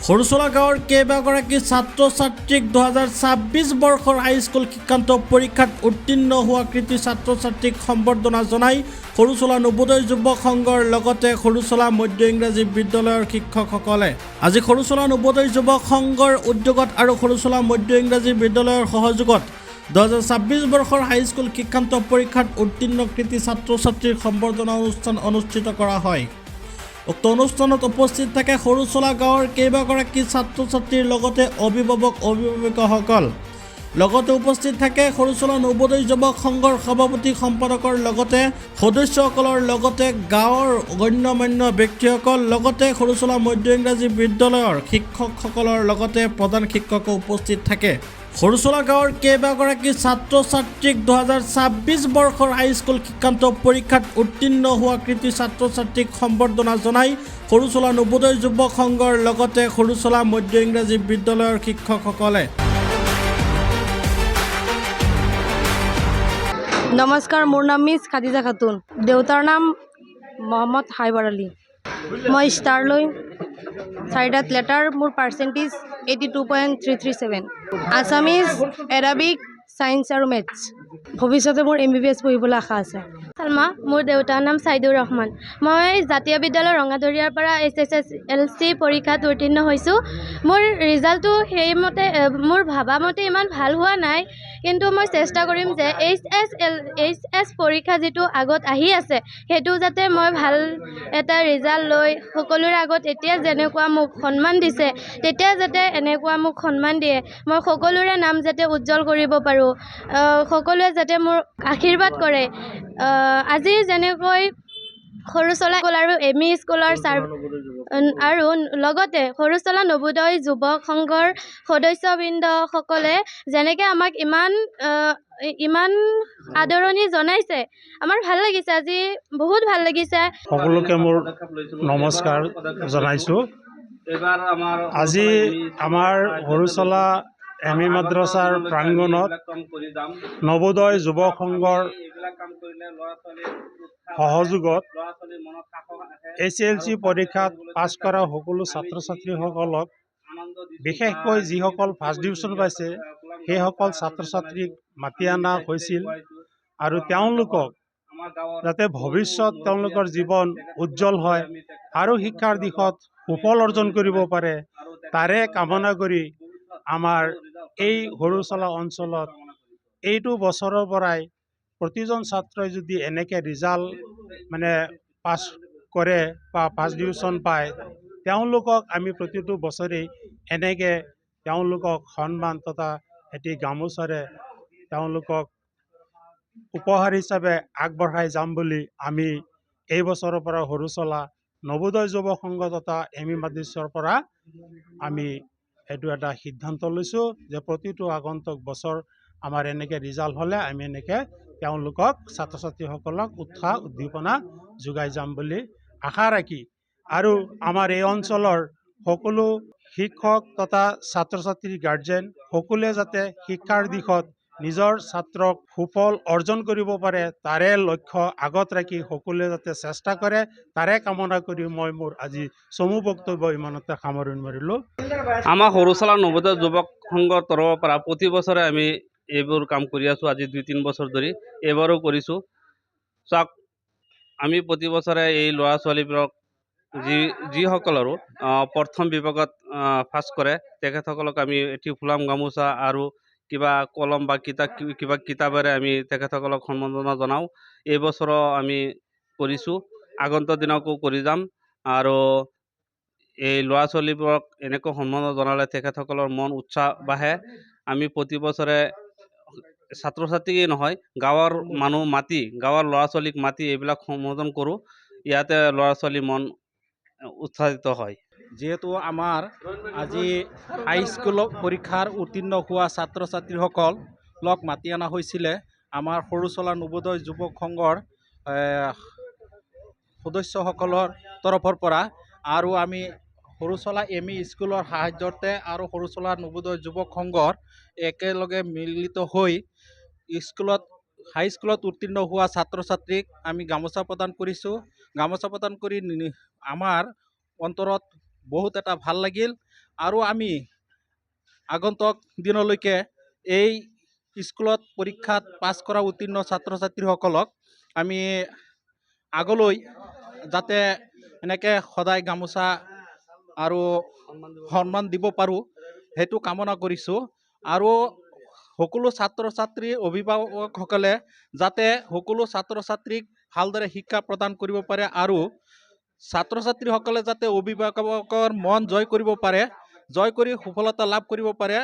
সৰুচলা গাঁৱৰ কেইবাগৰাকী ছাত্ৰ ছাত্ৰীক 2026 বৰ্ষৰ হাইস্কুল শিক্ষান্ত পৰীক্ষাত উত্তীৰ্ণ হোৱা কৃতি ছাত্ৰ ছাত্ৰীক সম্বৰ্ধনা জনাই সৰুচলা নবোদয় যুৱক সংঘৰ লগতে সৰুচলা মধ্য ইংৰাজী বিদ্যালয়ৰ শিক্ষকসকলে আজি সৰুচলা নবোদয় যুৱক সংঘৰ উদ্যোগত আৰু সৰুচলা মধ্য ইংৰাজী বিদ্যালয়ৰ সহযোগত 2026 বৰ্ষৰ হাইস্কুল শিক্ষান্ত পৰীক্ষাত উত্তীৰ্ণ কৃতি ছাত্ৰ ছাত্ৰীৰ সম্বৰ্ধনা অনুষ্ঠান অনুষ্ঠিত কৰা হয়। উক্ত অনুষ্ঠানত উপস্থিত থাকে সৰুচলা গাঁৱৰ কেইবাগৰাকী ছাত্ৰ ছাত্ৰীৰ লগতে অভিভাৱকসকল। লগতে উপস্থিত থাকে সৰুচলা নবোদয় যুৱক সংঘৰ সভাপতি সম্পাদকৰ লগতে সদস্যসকলৰ লগতে গাঁৱৰ গণ্যমান্য ব্যক্তিসকল লগতে সৰুচলা মধ্য ইংৰাজী বিদ্যালয়ৰ শিক্ষকসকলৰ লগতে প্ৰধান শিক্ষকো উপস্থিত থাকে। সৰুচলা গাঁৱৰ কেইবাগৰাকী ছাত্ৰ ছাত্ৰীক 2026 বৰ্ষৰ হাইস্কুল শিক্ষান্ত পৰীক্ষাত উত্তীৰ্ণ হোৱা কৃতি ছাত্ৰ ছাত্ৰীক সম্বৰ্ধনা জনাই সৰুচলা নবোদয় যুৱক সংঘৰ লগতে সৰুচলা মধ্য ইংৰাজী বিদ্যালয়ৰ শিক্ষকসকলে। নমস্কাৰ, মোৰ নাম মিছ খাদিজা খাতুন। দেউতাৰ নাম মহম্মদ হাইবাৰ আলী। মই ষ্টাৰলৈ 4টাত লেটাৰ। মোৰ পাৰ্চেণ্টেজ 82.337। আছামিজ, এৰাবিক, ছায়েন্স আৰু মেথছ। ভৱিষ্যতে মোৰ MBBS পঢ়িবলৈ আশা আছে। চালমা, মোৰ দেউতাৰ নাম ছাইদুৰ ৰহমান। মই জাতীয় বিদ্যালয় ৰঙাদৰিয়াৰ পৰা SSLC পৰীক্ষাত উত্তীৰ্ণ হৈছোঁ। মোৰ ৰিজাল্টটো সেইমতে মোৰ ভাবামতে ইমান ভাল হোৱা নাই, কিন্তু মই চেষ্টা কৰিম যে HS পৰীক্ষা যিটো আগত আহি আছে সেইটো যাতে মই ভাল এটা ৰিজাল্ট লৈ সকলোৰে আগত এতিয়া যেনেকুৱা মোক সন্মান দিছে তেতিয়া যাতে এনেকুৱা মোক সন্মান দিয়ে, মই সকলোৰে নাম যাতে উজ্জ্বল কৰিব পাৰোঁ, সকলোৱে যাতে মোৰ আশীৰ্বাদ কৰে। আজি যেনেকৈ সৰুচলা স্কুল আৰু ME স্কুলৰ আৰু লগতে সৰুচলা নবোদয় যুৱক সংঘৰ সদস্যবৃন্দসকলে যেনেকৈ আমাক ইমান আদৰণি জনাইছে, আমাৰ ভাল লাগিছে, আজি বহুত ভাল লাগিছে। সকলোকে মোৰ নমস্কাৰ জনাইছোঁ। আজি আমাৰ সৰুচলা ME মাদ্ৰাছাৰ প্ৰাংগণত নবোদয় যুৱক সংঘৰ সহযোগত SSLC পৰীক্ষাত পাছ কৰা সকলো ছাত্ৰ ছাত্ৰীসকলক, বিশেষকৈ যিসকল ফাৰ্ষ্ট ডিভিজন পাইছে সেইসকল ছাত্ৰ ছাত্ৰীক মাতি অনা হৈছিল আৰু তেওঁলোকক যাতে ভৱিষ্যত তেওঁলোকৰ জীৱন উজ্জ্বল হয় আৰু শিক্ষাৰ দিশত সুফল অৰ্জন কৰিব পাৰে তাৰে কামনা কৰি আমাৰ এই সৰুচলা অঞ্চলত এইটো বছৰৰ পৰাই প্ৰতিজন ছাত্ৰই যদি এনেকৈ ৰিজাল্ট পাছ কৰে বা ফাৰ্ষ্ট ডিভিজন পায়, তেওঁলোকক আমি প্ৰতিটো বছৰেই এনেকৈ তেওঁলোকক সন্মান তথা এটি গামোচাৰে তেওঁলোকক উপহাৰ হিচাপে আগবঢ়াই যাম বুলি আমি এই বছৰৰ পৰা সৰুচলা নবোদয় যুৱক সংঘ তথা ME মাদ্ৰাছাৰ পৰা আমি এইটো এটা সিদ্ধান্ত লৈছোঁ যে প্ৰতিটো আগন্তুক বছৰ আমাৰ এনেকৈ ৰিজাল্ট হ'লে আমি এনেকৈ তেওঁলোকক ছাত্ৰ ছাত্ৰীসকলক উৎসাহ উদ্দীপনা যোগাই যাম বুলি আশা ৰাখি আৰু আমাৰ এই অঞ্চলৰ সকলো শিক্ষক তথা ছাত্ৰ ছাত্ৰীৰ গাৰ্জেন সকলোৱে যাতে শিক্ষাৰ দিশত নিজৰ ছাত্ৰক সুফল অৰ্জন কৰিব পাৰে তাৰে লক্ষ্য আগত ৰাখি সকলোৱে যাতে চেষ্টা কৰে তাৰে কামনা কৰি মই মোৰ আজি চমু বক্তব্য ইমানতে সামৰণি মাৰিলোঁ। আমাৰ সৰুচলা নবোদয় যুৱক সংঘৰ তৰফৰ পৰা প্ৰতি বছৰে আমি এইবোৰ কাম কৰি আছোঁ। আজি 2-3 বছৰ ধৰি এইবাৰো কৰিছোঁ। চাওক, আমি প্ৰতি বছৰে এই ল'ৰা ছোৱালীবোৰক যিসকল আৰু প্ৰথম বিভাগত ফাৰ্ষ্ট কৰে তেখেতসকলক আমি এটি ফুলাম গামোচা আৰু কিবা কলম বা কিবা কিতাপেৰে আমি তেখেতসকলক সম্বৰ্ধনা জনাওঁ। এই বছৰো আমি কৰিছোঁ, আগন্তুক দিনকো কৰি যাম। আৰু এই ল'ৰা ছোৱালীবোৰক এনেকৈ সন্মাননা জনালে তেখেতসকলৰ মন উৎসাহ বাঢ়ে। আমি প্ৰতি বছৰে ছাত্ৰ ছাত্ৰীকেই নহয় গাঁৱৰ মানুহ মাতি, গাঁৱৰ ল'ৰা ছোৱালীক মাতি এইবিলাক সম্বোধন কৰোঁ। ইয়াতে ল'ৰা ছোৱালীৰ মন উৎসাহিত হয়। যিহেতু আমাৰ আজি হাইস্কুল পৰীক্ষাৰ উত্তীৰ্ণ হোৱা ছাত্ৰ ছাত্ৰীসকলক মাতি অনা হৈছিলে আমাৰ সৰুচলা নবোদয় যুৱক সংঘৰ সদস্যসকলৰ তৰফৰ পৰা, আৰু আমি সৰুচলা ME স্কুলৰ সাহায্যতে আৰু সৰুচলা নবোদয় যুৱক সংঘৰ একেলগে মিলিত হৈ হাইস্কুলত উত্তীৰ্ণ হোৱা ছাত্ৰ ছাত্ৰীক আমি গামোচা প্ৰদান কৰিছোঁ। গামোচা প্ৰদান কৰি আমাৰ অন্তৰত বহুত এটা ভাল লাগিল আৰু আমি আগন্তুক দিনলৈকে এই স্কুলত পৰীক্ষাত পাছ কৰা উত্তীৰ্ণ ছাত্ৰ ছাত্ৰীসকলক আমি আগলৈ যাতে এনেকৈ সদায় গামোচা আৰু সন্মান দিব পাৰোঁ সেইটো কামনা কৰিছোঁ। আৰু সকলো ছাত্ৰ ছাত্ৰী অভিভাৱকসকলে যাতে সকলো ছাত্ৰ ছাত্ৰীক ভালদৰে শিক্ষা প্ৰদান কৰিব পাৰে আৰু ছাত্ৰ ছাত্ৰীসকলে যাতে অভিভাৱকৰ মন জয় কৰিব পাৰে, জয় কৰি সফলতা লাভ কৰিব পাৰে